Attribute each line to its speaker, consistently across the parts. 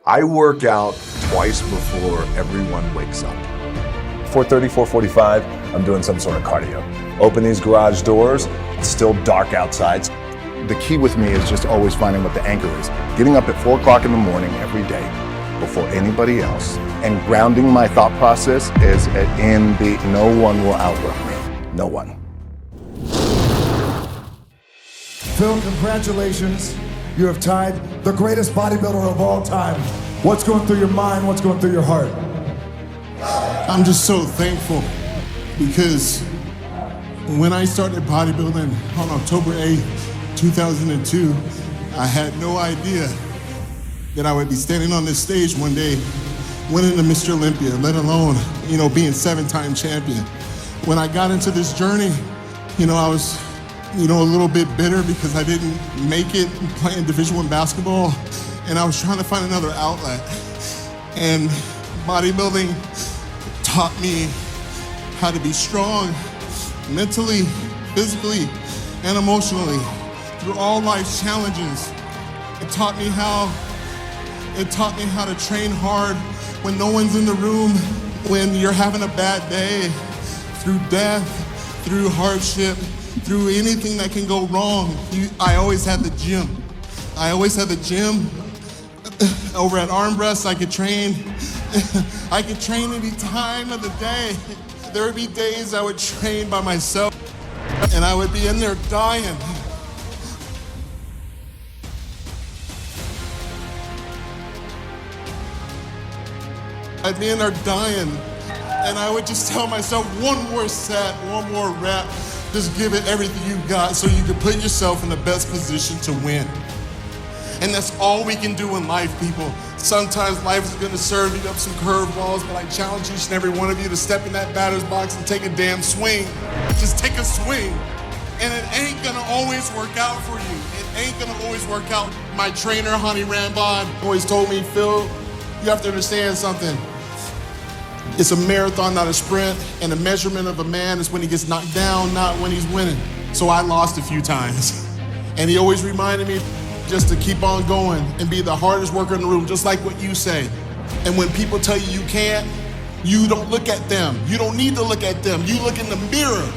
Speaker 1: I work out twice before everyone wakes up.
Speaker 2: 4:30, 4:45, I'm doing some sort of cardio. Open these garage doors, it's still dark outside.
Speaker 3: The key with me is just always finding what the anchor is. Getting up at 4 o'clock in the morning every day before anybody else, and grounding my thought process is in the no one will outwork me. No one.
Speaker 4: Phil, congratulations. You have tied the greatest bodybuilder of all time. What's going through your mind? What's going through your heart?
Speaker 5: I'm just so thankful because when I started bodybuilding on October 8th, 2002, I had no idea that I would be standing on this stage one day, winning the Mr. Olympia, let alone, being 7-time champion. When I got into this journey, I was, a little bit bitter because I didn't make it playing Division I basketball, and I was trying to find another outlet. And bodybuilding taught me how to be strong mentally, physically, and emotionally through all life's challenges. It taught me how to train hard when no one's in the room, when you're having a bad day, through death, through hardship, through anything that can go wrong. I always had the gym. Over at Arm Breast, I could train. I could train any time of the day. There would be days I would train by myself, and I would be in there dying. I'd be in there dying, and I would just tell myself, one more set, one more rep, just give it everything you got so you can put yourself in the best position to win. And that's all we can do in life, people. Sometimes life is gonna serve you up some curveballs, but I challenge each and every one of you to step in that batter's box and take a damn swing. Just take a swing. And it ain't gonna always work out for you. It ain't gonna always work out. My trainer, Hani Rambod, always told me, Phil, you have to understand something. It's a marathon, not a sprint, and the measurement of a man is when he gets knocked down, not when he's winning. So I lost a few times. And he always reminded me just to keep on going and be the hardest worker in the room, just like what you say. And when people tell you you can't, you don't look at them. You don't need to look at them. You look in the mirror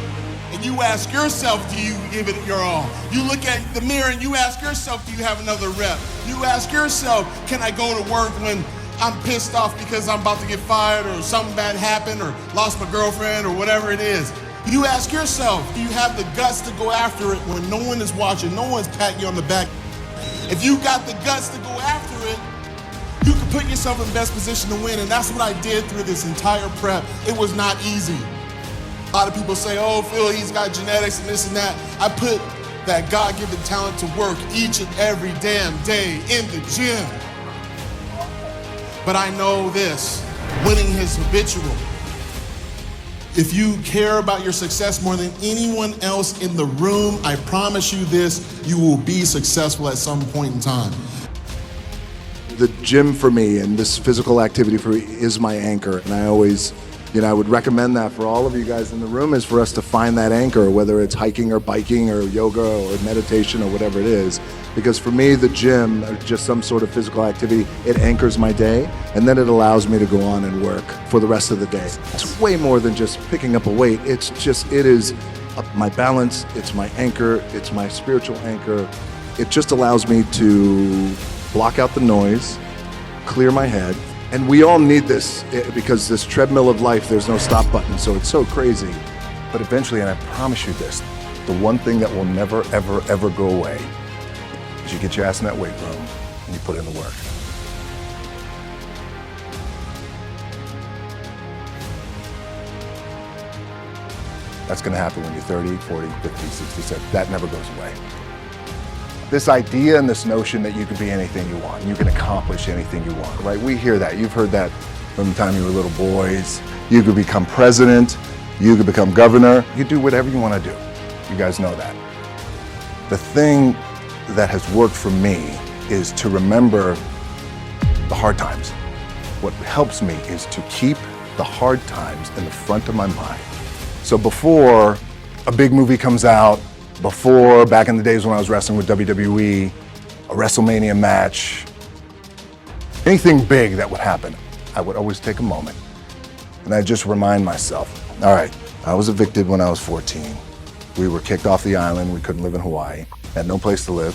Speaker 5: and you ask yourself, do you give it your all? You look at the mirror and you ask yourself, do you have another rep? You ask yourself, can I go to work when I'm pissed off because I'm about to get fired or something bad happened or lost my girlfriend or whatever it is? You ask yourself, do you have the guts to go after it when no one is watching, no one's patting you on the back? If you got the guts to go after it, you can put yourself in the best position to win, and that's what I did through this entire prep. It was not easy. A lot of people say, oh, Phil, he's got genetics and this and that. I put that God-given talent to work each and every damn day in the gym. But I know this, winning is habitual. If you care about your success more than anyone else in the room, I promise you this, you will be successful at some point in time.
Speaker 3: The gym for me and this physical activity for me is my anchor. And I always, I would recommend that for all of you guys in the room is for us to find that anchor, whether it's hiking or biking or yoga or meditation or whatever it is. Because for me, the gym, or just some sort of physical activity, it anchors my day, and then it allows me to go on and work for the rest of the day. It's way more than just picking up a weight. It is my balance, it's my anchor, it's my spiritual anchor. It just allows me to block out the noise, clear my head. And we all need this because this treadmill of life, there's no stop button, so it's so crazy. But eventually, and I promise you this, the one thing that will never, ever, ever go away is you get your ass in that weight room and you put in the work. That's gonna happen when you're 30, 40, 50, 60, 70. That never goes away. This idea and this notion that you can be anything you want, you can accomplish anything you want, right? We hear that. You've heard that from the time you were little boys. You could become president, you could become governor, you do whatever you want to do. You guys know that. The thing that has worked for me is to remember the hard times. What helps me is to keep the hard times in the front of my mind. So before a big movie comes out, before, back in the days when I was wrestling with WWE, a WrestleMania match,
Speaker 2: Anything big that would happen, I would always take a moment and I'd just remind myself, all right, I was evicted when I was 14. We were kicked off the island. We couldn't live in Hawaii. Had no place to live.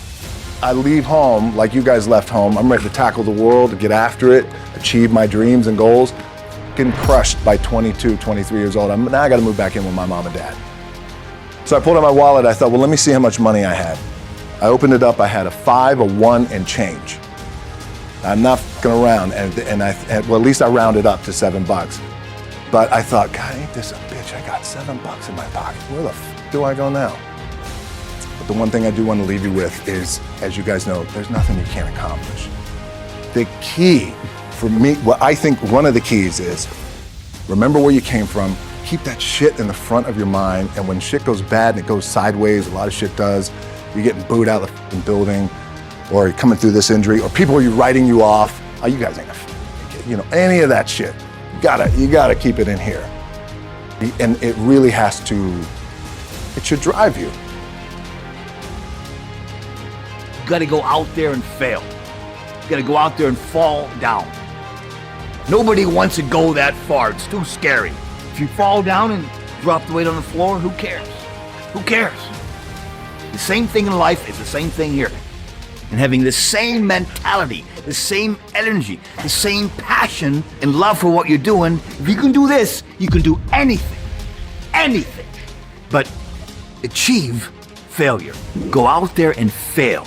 Speaker 2: I leave home like you guys left home. I'm ready to tackle the world, to get after it, achieve my dreams and goals. Getting crushed by 22, 23 years old. Now I got to move back in with my mom and dad. So I pulled out my wallet. I thought, well, let me see how much money I had. I opened it up. I had a 5, a 1, and change. I'm not gonna round, well, at least I rounded up to $7. But I thought, God, ain't this a bitch? I got $7 in my pocket. Where the f do I go now? But the one thing I do want to leave you with is, as you guys know, there's nothing you can't accomplish. The key for me, what I think one of the keys is, remember where you came from, keep that shit in the front of your mind, and when shit goes bad and it goes sideways, a lot of shit does, you're getting booed out of the f***ing building, or you're coming through this injury, or people are writing you off. Oh, you guys ain't any of that shit. You gotta keep it in here. And it really has to, it should drive you.
Speaker 6: You gotta go out there and fail. You gotta go out there and fall down. Nobody wants to go that far, it's too scary. If you fall down and drop the weight on the floor, who cares? Who cares? The same thing in life is the same thing here. And having the same mentality, the same energy, the same passion and love for what you're doing, if you can do this, you can do anything. Anything. But achieve failure. Go out there and fail.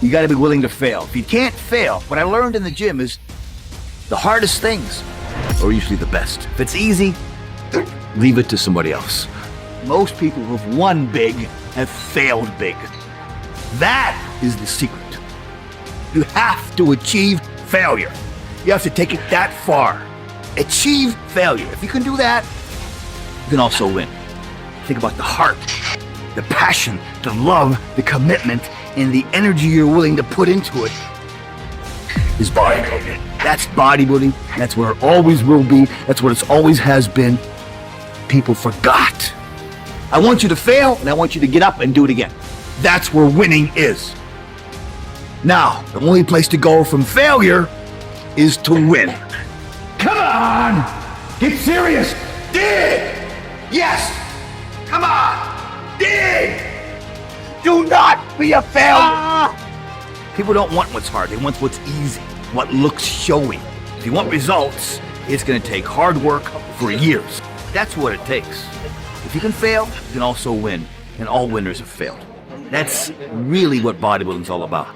Speaker 6: You gotta be willing to fail. If you can't fail, what I learned in the gym is the hardest things are usually the best. If it's easy, leave it to somebody else. Most people who've won big have failed big. That is the secret. You have to achieve failure. You have to take it that far. Achieve failure. If you can do that, you can also win. Think about the heart, the passion, the love, the commitment, and the energy you're willing to put into it is bodybuilding. That's bodybuilding. That's where it always will be. That's what it always has been. People forgot. I want you to fail, and I want you to get up and do it again. That's where winning is. Now, the only place to go from failure is to win. Come on! Get serious! Dig! Yes! Come on! Dig! Do not be a failure! People don't want what's hard, they want what's easy, what looks showy. If you want results, it's gonna take hard work for years. That's what it takes. If you can fail, you can also win, and all winners have failed. That's really what bodybuilding's all about.